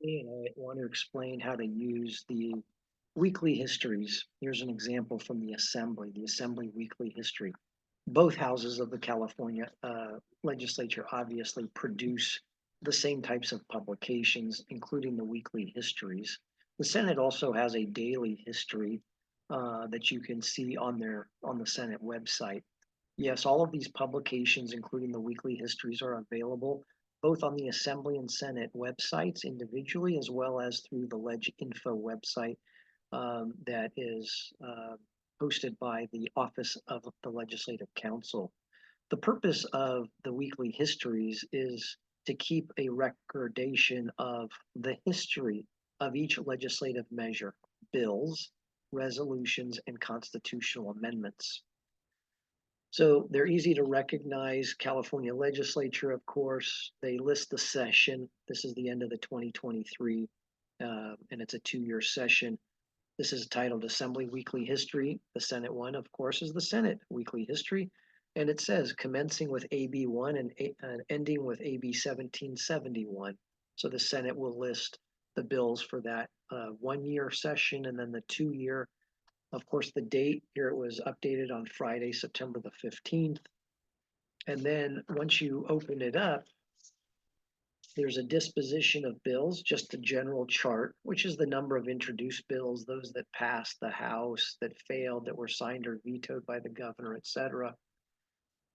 And I want to explain how to use the weekly histories. Here's an example from the Assembly Weekly History. Both houses of the California legislature obviously produce the same types of publications, including the weekly histories. The Senate also has a daily history that you can see on the Senate website. Yes, all of these publications, including the weekly histories, are available both on the Assembly and Senate websites individually, as well as through the Leg Info website that is hosted by the Office of the Legislative Counsel. The purpose of the weekly histories is to keep a recordation of the history of each legislative measure, bills, resolutions, and constitutional amendments. So they're easy to recognize. California Legislature, of course, they list the session. This is the end of the 2023, and it's a 2-year session. This is titled Assembly Weekly History. The Senate one, of course, is the Senate Weekly History. And it says commencing with AB 1 and ending with AB 1771. So the Senate will list the bills for that 1-year session and then the 2-year. Of course, the date here, it was updated on Friday, September the 15th. And then once you open it up, there's a disposition of bills, just a general chart, which is the number of introduced bills, those that passed the House, that failed, that were signed or vetoed by the governor, etc.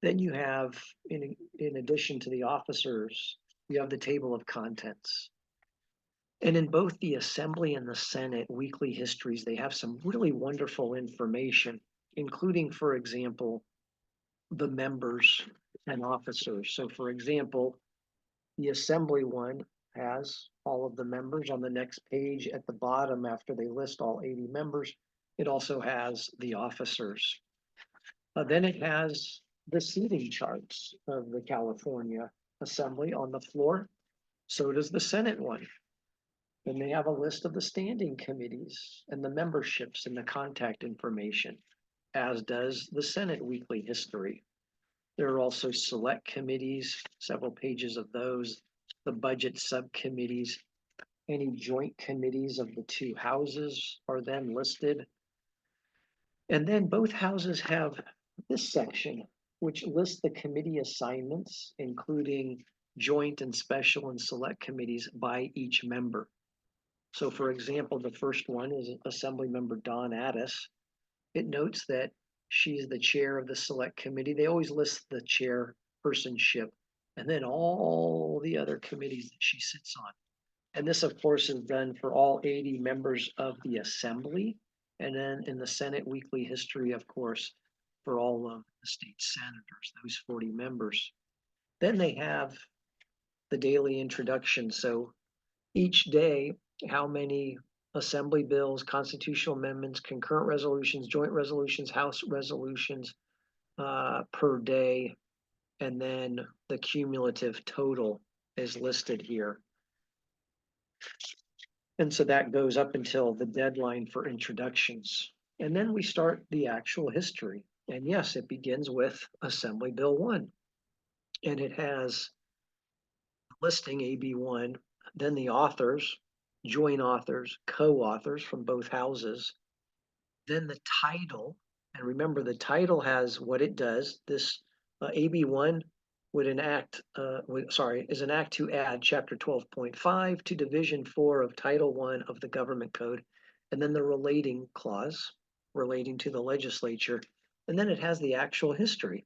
Then you have, in addition to the officers, you have the table of contents. And in both the Assembly and the Senate weekly histories, they have some really wonderful information, including, for example, the members and officers. So, for example, the Assembly one has all of the members on the next page at the bottom after they list all 80 members. It also has the officers. Then it has the seating charts of the California Assembly on the floor. So does the Senate one. Then they have a list of the standing committees and the memberships and the contact information, as does the Senate weekly history. There are also select committees, several pages of those, the budget subcommittees, any joint committees of the two houses are then listed. And then both houses have this section, which lists the committee assignments, including joint and special and select committees by each member. So for example, the first one is Assembly Member Dawn Addis. It notes that she's the chair of the select committee. They always list the chairpersonship and then all the other committees that she sits on. And this, of course, is done for all 80 members of the Assembly. And then in the Senate weekly history, of course, for all of the state senators, those 40 members. Then they have the daily introduction. So each day, how many assembly bills, constitutional amendments, concurrent resolutions, joint resolutions, House resolutions per day, and then the cumulative total is listed here. And so that goes up until the deadline for introductions. And then we start the actual history. And yes, it begins with Assembly Bill 1. And it has listing AB 1, then the authors, joint authors, co-authors from both houses, then the title. And remember, the title has what it does. This AB 1 would enact, is an act to add Chapter 12.5 to Division 4 of Title 1 of the Government Code, and then the relating clause relating to the legislature, and then it has the actual history.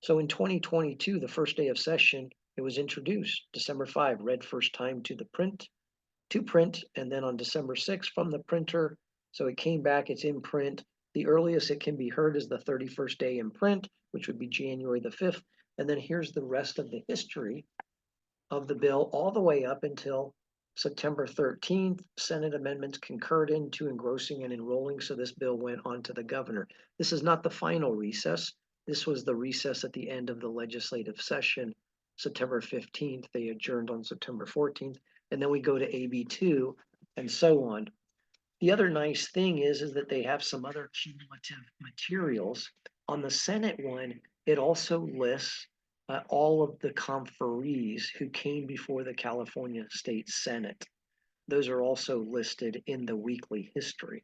So in 2022, the first day of session, it was introduced, December 5, read first time to print, and then on December 6 from the printer. So it came back, it's in print. The earliest it can be heard is the 31st day in print, which would be January the 5th. And then here's the rest of the history of the bill all the way up until September 13th. Senate amendments concurred into engrossing and enrolling. So this bill went on to the governor. This is not the final recess. This was the recess at the end of the legislative session, September 15th. They adjourned on September 14th. And then we go to AB2 and so on. The other nice thing is that they have some other cumulative materials. On the Senate one, it also lists all of the conferees who came before the California State Senate. those are also listed in the weekly history.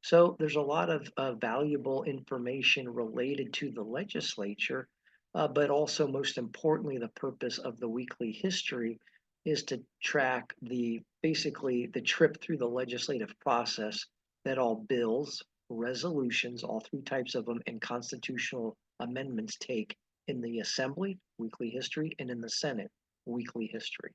So there's a lot of valuable information related to the legislature, but also most importantly, the purpose of the weekly history is to track the basically the trip through the legislative process that all bills, resolutions, all three types of them, and constitutional amendments take in the Assembly, weekly history, and in the Senate, weekly history.